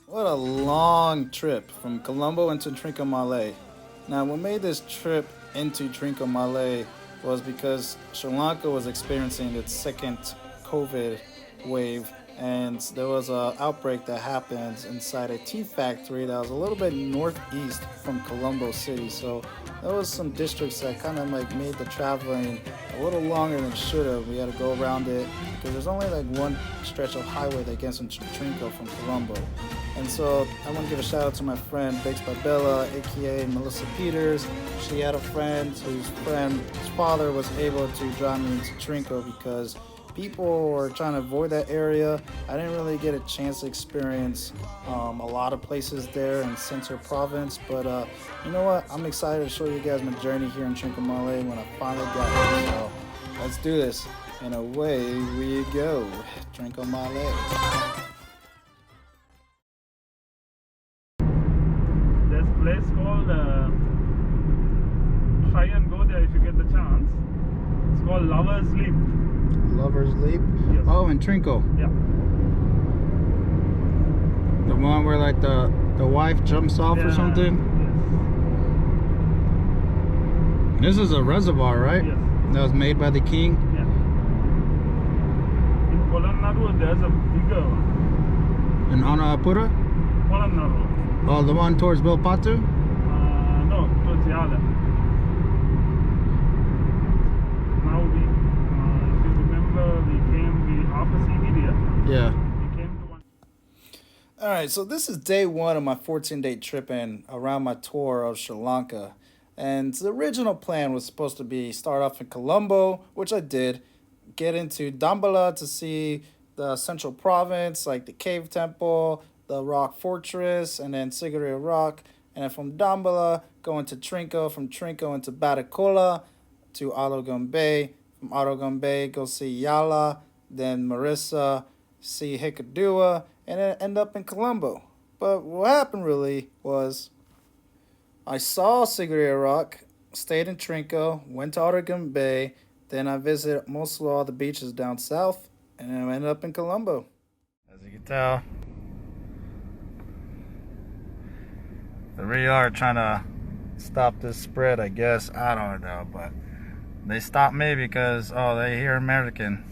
What a long trip from Colombo into Trincomalee. Now, what made this trip into Trincomalee was because Sri Lanka was experiencing its second COVID wave, and there was an outbreak that happened inside a tea factory that was a little bit northeast from Colombo City. So there was some districts that kind of like made the traveling a little longer than it should have. We had to go around it because there's only like one stretch of highway that gets into Trinco from Colombo. And so I want to give a shout out to my friend Bakes by Bella, aka Melissa Peters. She had a friend whose friend's father was able to drive me into Trinco because people were trying to avoid that area. I didn't really get a chance to experience a lot of places there in Central Province, but you know what? I'm excited to show you guys my journey here in Trincomalee when I finally got here. So let's do this, and away we go, Trincomalee. There's a place called try and go there if you get the chance. It's called Lover's Leap. Lover's Leap? Yes. Oh, in Trinco. Yeah. The one where like the wife jumps off or something? Yes. This is a reservoir, right? Yes. That was made by the king? Yeah. In Polonnaru there's a bigger one. In Annapura? Polonnaru. Oh, the one towards Bilpatu? No, towards the other. Now if you remember, we after Sigiriya. Yeah. We came to one. Alright, so this is day one of my 14-day trip in around my tour of Sri Lanka. And the original plan was supposed to be start off in Colombo, which I did, get into Dambala to see the central province, like the cave temple, the rock fortress, and then Sigiriya rock. And then from Dambala, go into Trinco, from Trinco into Batacola to Aragon Bay. From Aragon Bay, go see Yala, then Marissa, see Hikadua, and then end up in Colombo. But what happened really was I saw Sigiriya rock, stayed in Trinco, went to Aragon Bay, then I visited most of all the beaches down south, and then I ended up in Colombo. As you can tell, they really are trying to stop this spread, I guess. I don't know, but they stopped me because, oh, they hear American.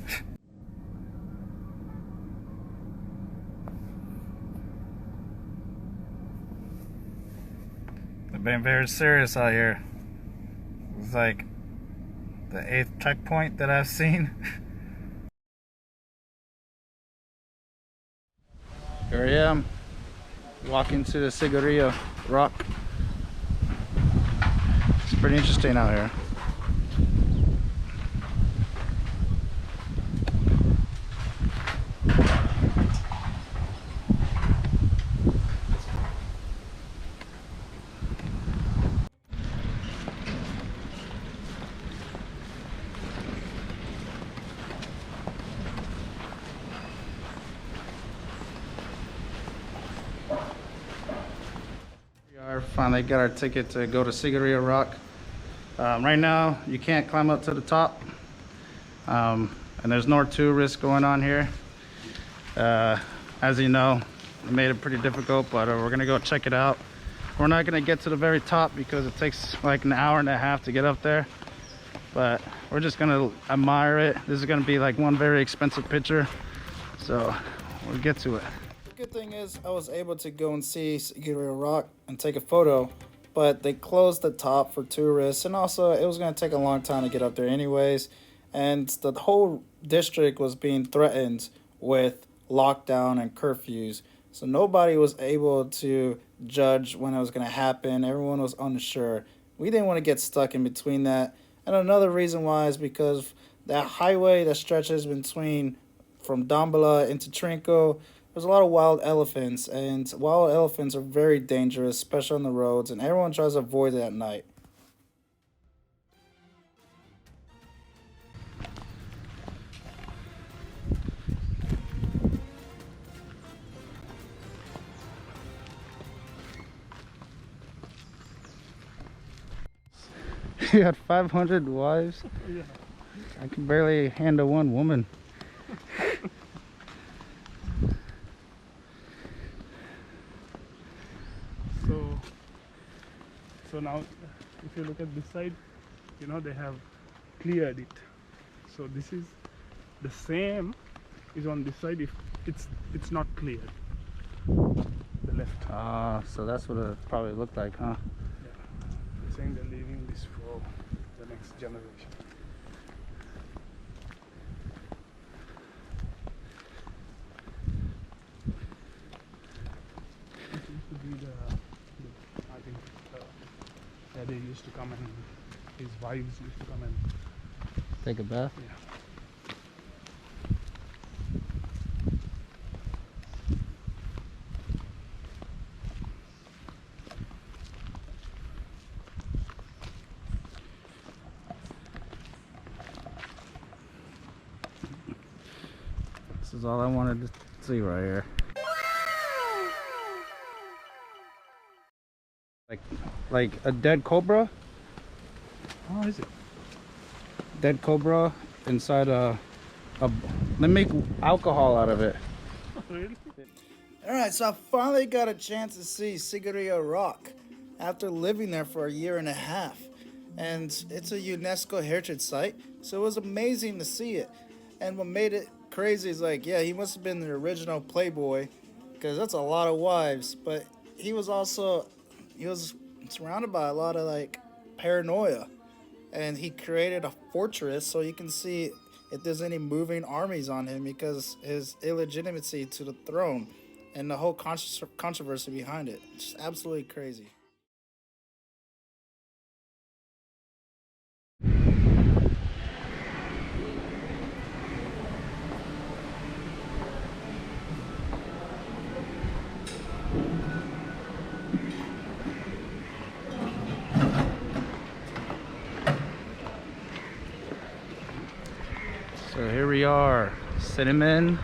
They've been very serious out here. It's like the 8th checkpoint that I've seen. Here I am, walking to the Sigiriya rock. It's pretty interesting out here. Finally got our ticket to go to Sigiriya rock. Right now you can't climb up to the top, and there's no tourists going on here. As you know, it made it pretty difficult, but we're gonna go check it out. We're not gonna get to the very top because it takes like an hour and a half to get up there, but we're just gonna admire it. This is gonna be like one very expensive picture, so we'll get to it. The good thing is I was able to go and see Sigiriya rock and take a photo, but they closed the top for tourists, and also it was going to take a long time to get up there anyways, and the whole district was being threatened with lockdown and curfews, so nobody was able to judge when it was going to happen. Everyone was unsure. We didn't want to get stuck in between that, and another reason why is because that highway that stretches between from Dambala into Trinco, there's a lot of wild elephants, and wild elephants are very dangerous, especially on the roads, and everyone tries to avoid it at night. You had 500 wives? Yeah. I can barely handle one woman. So now if you look at this side, you know, they have cleared it. So this is the same is on this side if it's not cleared. The left. Ah, so that's what it probably looked like, huh? Yeah. They're saying they're leaving this for the next generation. This used to be I think where they used to come and his wives used to come and Take a bath? yeah. This is all I wanted to see right here. Like a dead cobra? Oh, is it? Dead cobra inside they make alcohol out of it. Really? Alright, so I finally got a chance to see Sigiriya Rock after living there for a year and a half. And it's a UNESCO heritage site, so it was amazing to see it. And what made it crazy is like, yeah, he must have been the original Playboy, because that's a lot of wives, but he was surrounded by a lot of like paranoia. And he created a fortress so you can see if there's any moving armies on him because his illegitimacy to the throne and the whole controversy behind it. It's just absolutely crazy. So here we are, cinnamon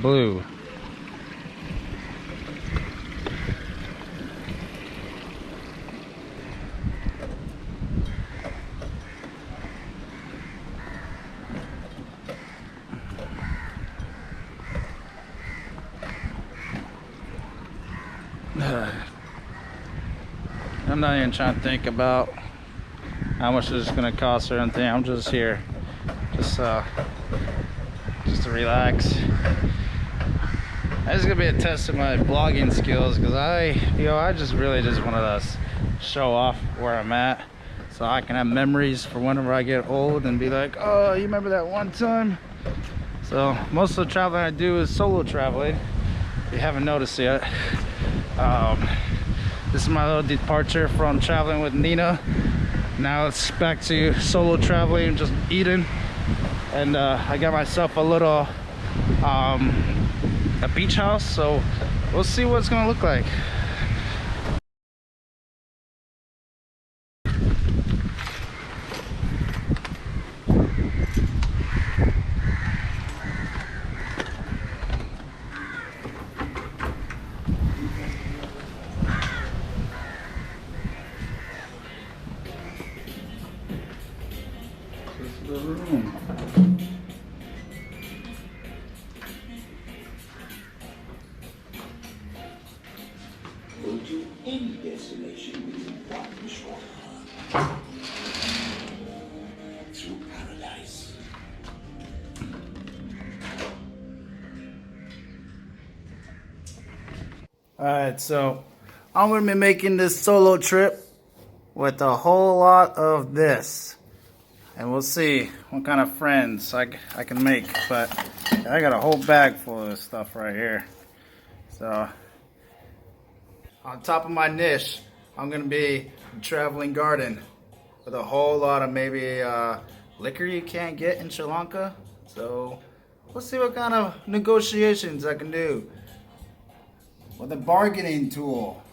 blue. I'm not even trying to think about how much it's gonna cost or anything. I'm just here, just to relax. This is gonna be a test of my vlogging skills because I just really just wanted to show off where I'm at, so I can have memories for whenever I get old and be like, oh, you remember that one time? So most of the traveling I do is solo traveling. If you haven't noticed yet. This is my little departure from traveling with Nina. Now it's back to solo traveling, just eating. And I got myself a little a beach house, so we'll see what it's gonna look like. This is the room. Go to any destination within one short through paradise. Alright, so I'm going to be making this solo trip with a whole lot of this. And we'll see what kind of friends I can make. But I got a whole bag full of this stuff right here. So on top of my niche, I'm going to be a traveling garden with a whole lot of maybe liquor you can't get in Sri Lanka. So we'll see what kind of negotiations I can do with a bargaining tool.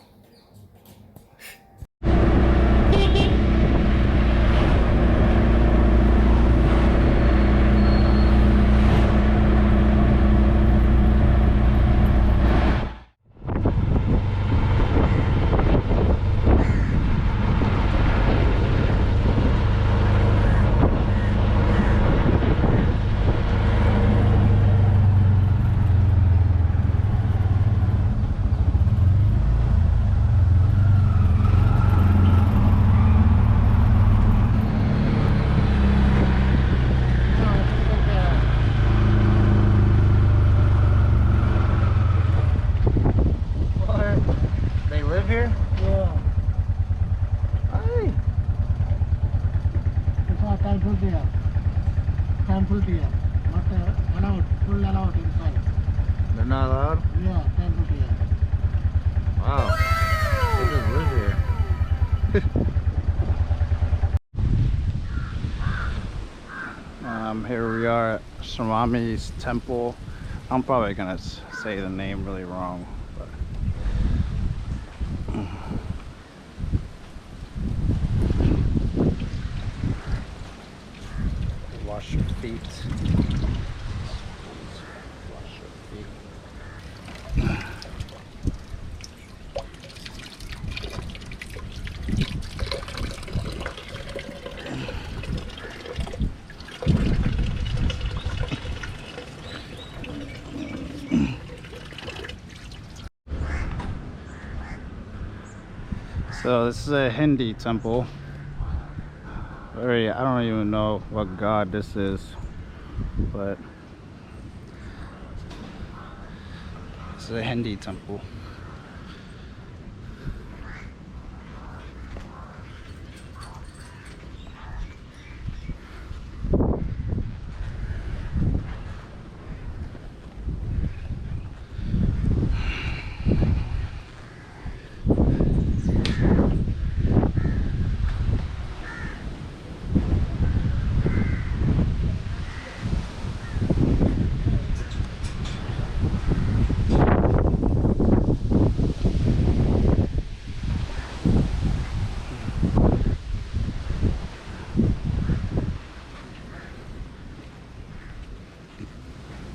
Here we are at Swarami's temple. I'm probably gonna say the name really wrong, but wash your feet. Wash your feet. So this is a Hindi temple. I don't even know what god this is, but it's a Hindi temple.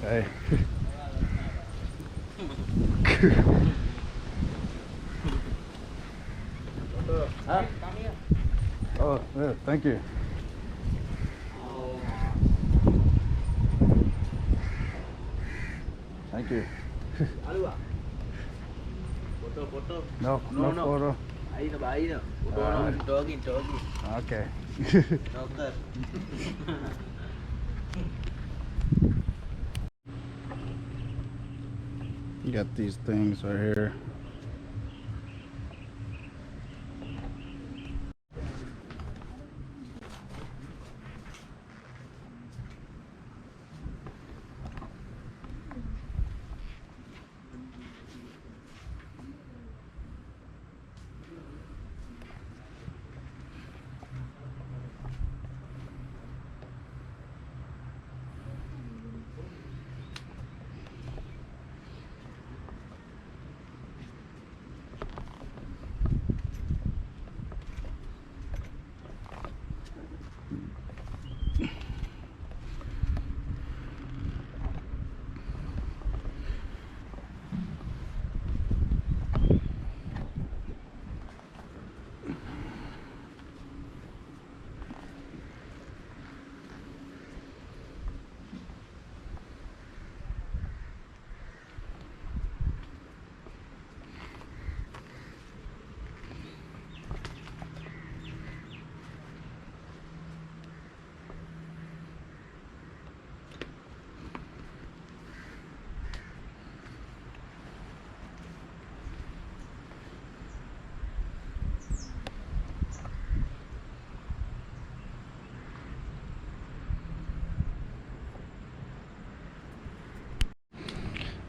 Hey. Oh, yeah, thank you. Thank you. No photo. Okay. You got these things right here.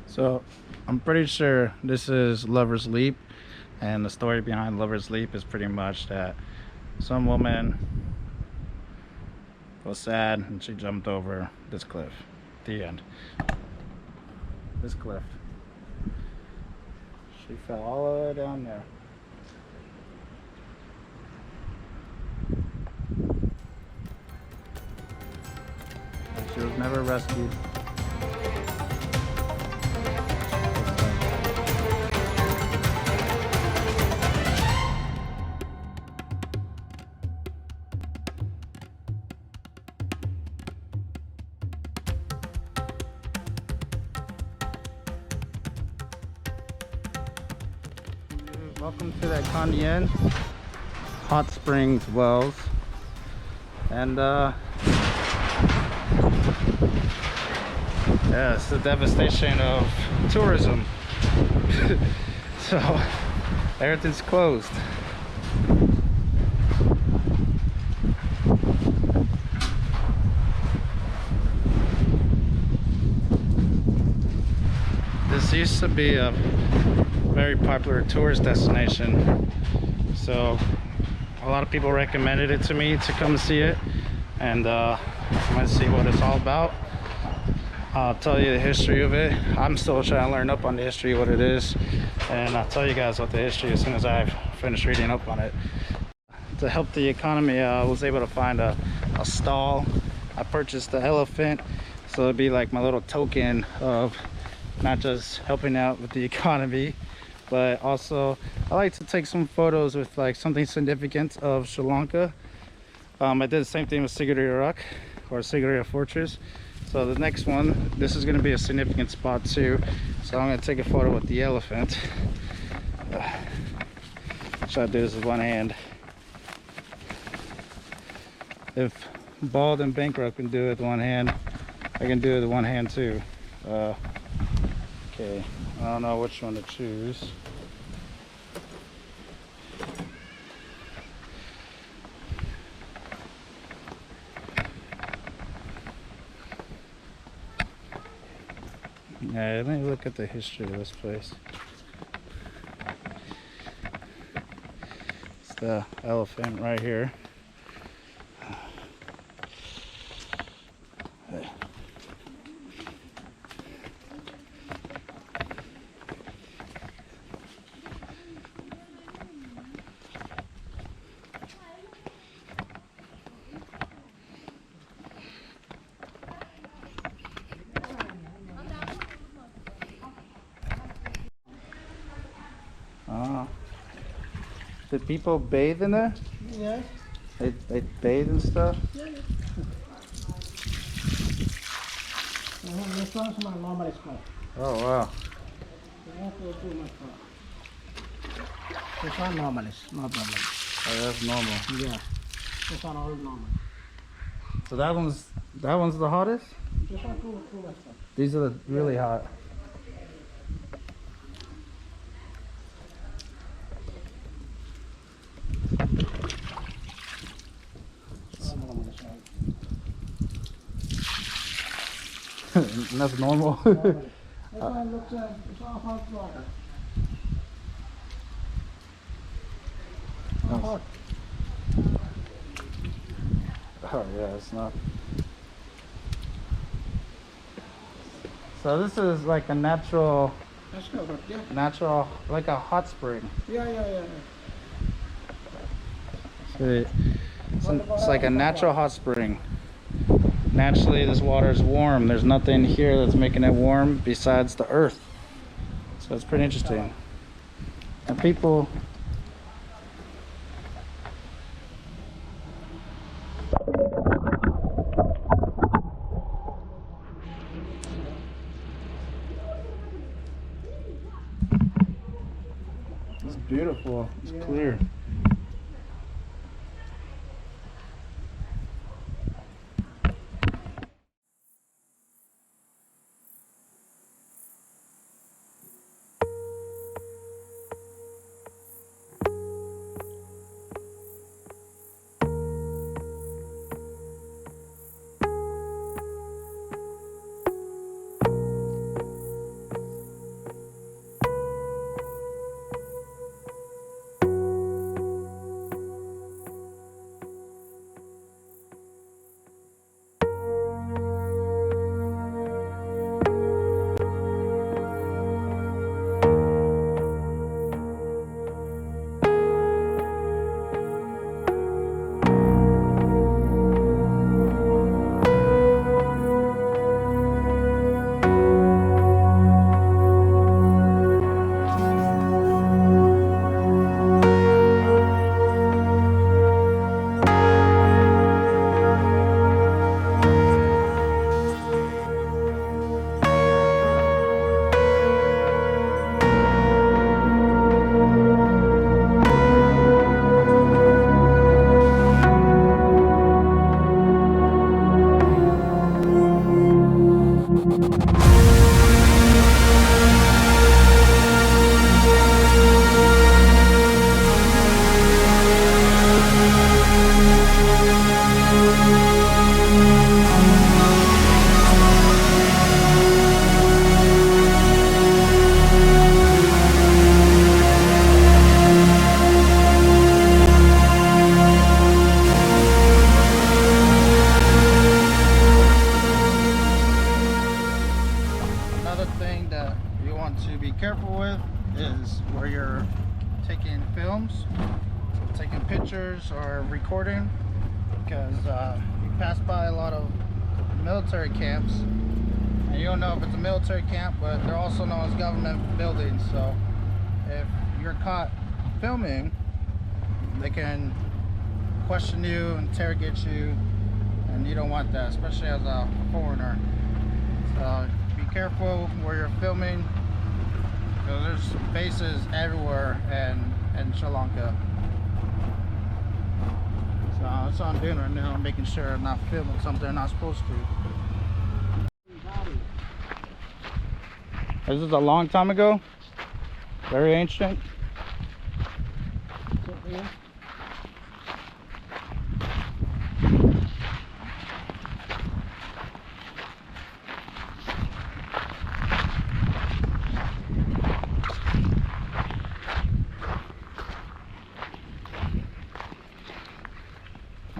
So I'm pretty sure this is Lover's Leap, and the story behind Lover's Leap is pretty much that some woman was sad and she jumped over this cliff. The end. This cliff. She fell all the way down there. And she was never rescued. Welcome to the Kanniya Hot Springs Wells, and yeah, it's the devastation of tourism. So everything's closed. This used to be a very popular tourist destination, so A lot of people recommended it to me to come see it, and I'm gonna see what it's all about. I'll tell you the history of it. I'm still trying to learn up on the history of what it is, and I'll tell you guys what the history as soon as I've finished reading up on it. To help the economy, I was able to find a stall. I purchased the elephant, so it'd be like my little token of not just helping out with the economy, but also I like to take some photos with like something significant of Sri Lanka. I did the same thing with Sigiriya Rock or Sigiriya Fortress. So the next one, this is going to be a significant spot too. So I'm going to take a photo with the elephant. Try to do this with one hand. If Bald and Bankrupt can do it with one hand, I can do it with one hand too. Okay, I don't know which one to choose. Yeah, let me look at the history of this place. It's the elephant right here. Did people bathe in there? Yeah. They bathe and stuff? Yeah, yeah. This one's my normal spot. Oh wow. You won't go too much far. This one normal is no problem. Oh, that's normal. Yeah. This one all normal. So that one's the hottest? This one too much far. These are the really hot. That's normal. This one looks it's all hot water. All hot. Oh yeah, it's not. So this is like a natural, Let's go, but yeah. like a hot spring. Yeah. See, it's like a natural hot spring. Naturally, this water is warm. There's nothing here that's making it warm besides the earth. So it's pretty interesting. And people... It's beautiful. It's clear. is where you're taking films, taking pictures, or recording, because you pass by a lot of military camps, and you don't know if it's a military camp, but they're also known as government buildings. So if you're caught filming, they can question you, interrogate you, and you don't want that, especially as a foreigner. So be careful where you're filming, because there's bases everywhere in Sri Lanka. So that's what I'm doing right now. I'm making sure I'm not filming something I'm not supposed to. This is a long time ago, very ancient.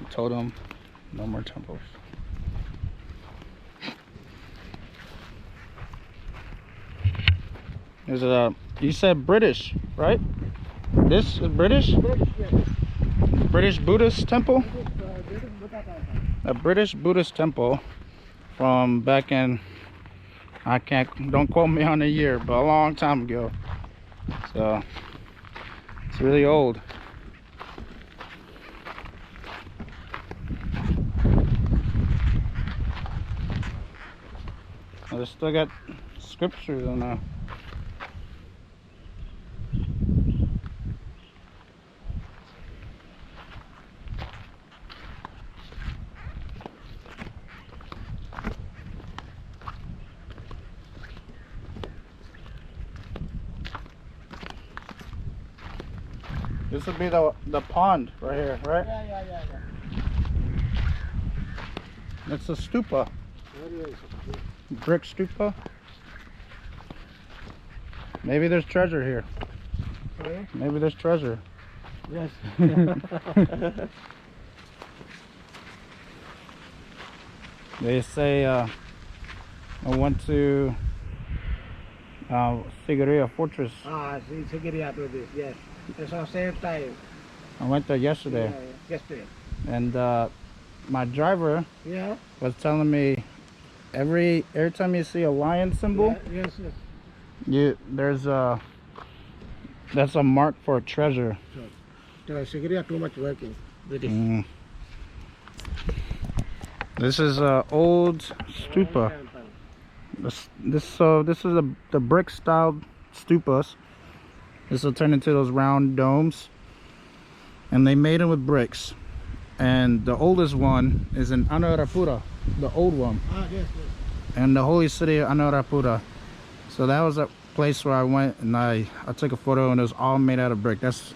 Totem, no more temples. Is it you said British, right? This is British? British Buddhist temple? A British Buddhist temple from back in, don't quote me on the year, but a long time ago. So it's really old. They still got scriptures on there. This would be the pond right here, right? Yeah. It's a stupa. Brick stupa. Maybe there's treasure here. Sorry? Maybe there's treasure. Yes. They say I went to Sigiriya fortress. Sigiriya to this, yes. It's our same time. I went there yesterday. Yesterday. And my driver Yeah. was telling me every time you see a lion symbol, Yes. there's that's a mark for a treasure. Sigiriya too much working. British. This is old stupa. This is the brick style stupas. This will turn into those round domes, and they made them with bricks. And the oldest one is in Anuradhapura, the old one. Yes. And the holy city of Anuradhapura. So that was a place where I went, and I took a photo, and it was all made out of brick. That's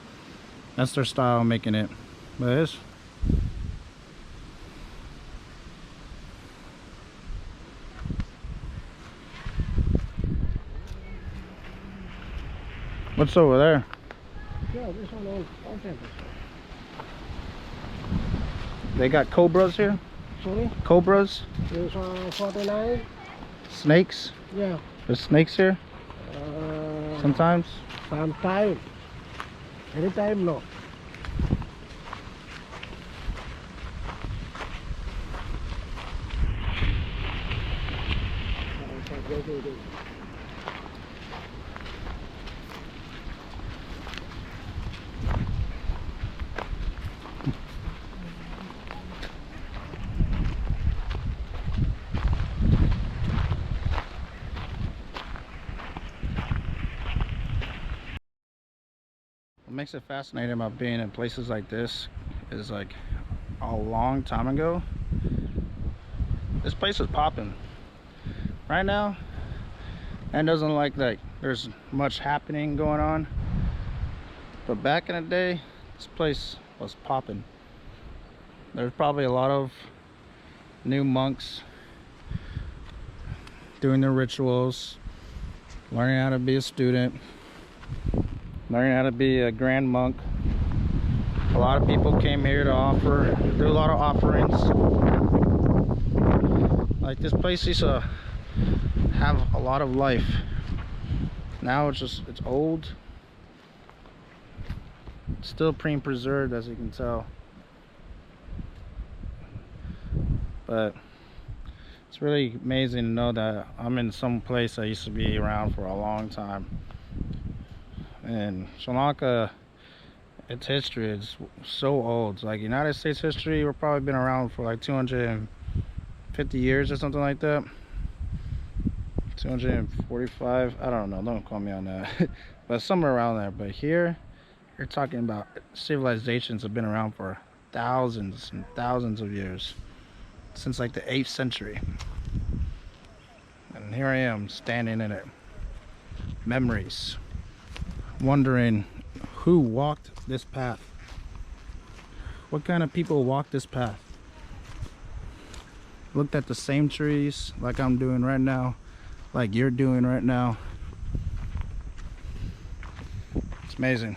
their style of making it. But it is. What's over there? Yeah, this one all temples. They got cobras here? Sorry? Cobras? This one 49. Snakes? Yeah. There's snakes here? Sometimes? Sometime. Anytime, no. What makes it fascinating about being in places like this is, like, a long time ago, this place is popping. Right now, and doesn't like there's much happening going on. But back in the day, this place was popping. There's probably a lot of new monks doing their rituals, learning how to be a student, learning how to be a grand monk. A lot of people came here to do a lot of offerings. Like, this place used to have a lot of life. Now it's old. It's still pretty preserved, as you can tell. But it's really amazing to know that I'm in some place that used to be around for a long time. And Sri Lanka, its history is so old. Like United States history, we're probably been around for like 250 years or something like that. 245, I don't know, don't quote me on that. But somewhere around there. But here, you're talking about civilizations have been around for thousands and thousands of years. Since like the 8th century. And here I am standing in it. Memories. Wondering who walked this path. What kind of people walked this path? Looked at the same trees like I'm doing right now, like you're doing right now. It's amazing.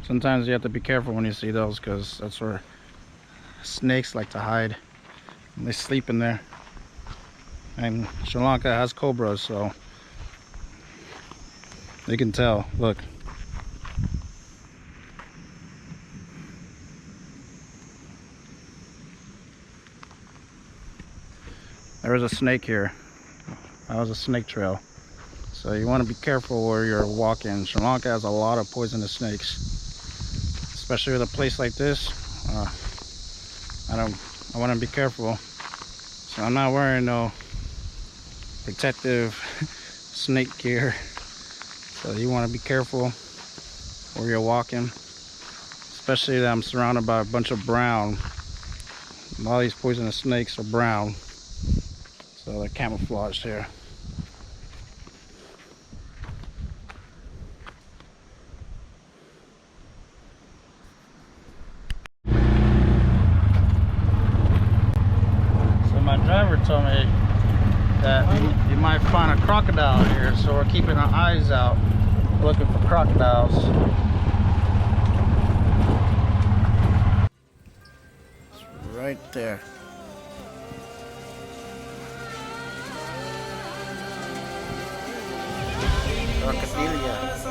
Sometimes you have to be careful when you see those, because that's where snakes like to hide. And they sleep in there. And Sri Lanka has cobras, so you can tell. Look. There was a snake here. That was a snake trail. So you want to be careful where you're walking. Sri Lanka has a lot of poisonous snakes. Especially with a place like this, I want to be careful. So I'm not wearing no protective snake gear. So you want to be careful where you're walking. Especially that I'm surrounded by a bunch of brown. All these poisonous snakes are brown. So they're camouflaged here. My driver told me that you might find a crocodile here, so we're keeping our eyes out looking for crocodiles. It's right there. Crocodilia.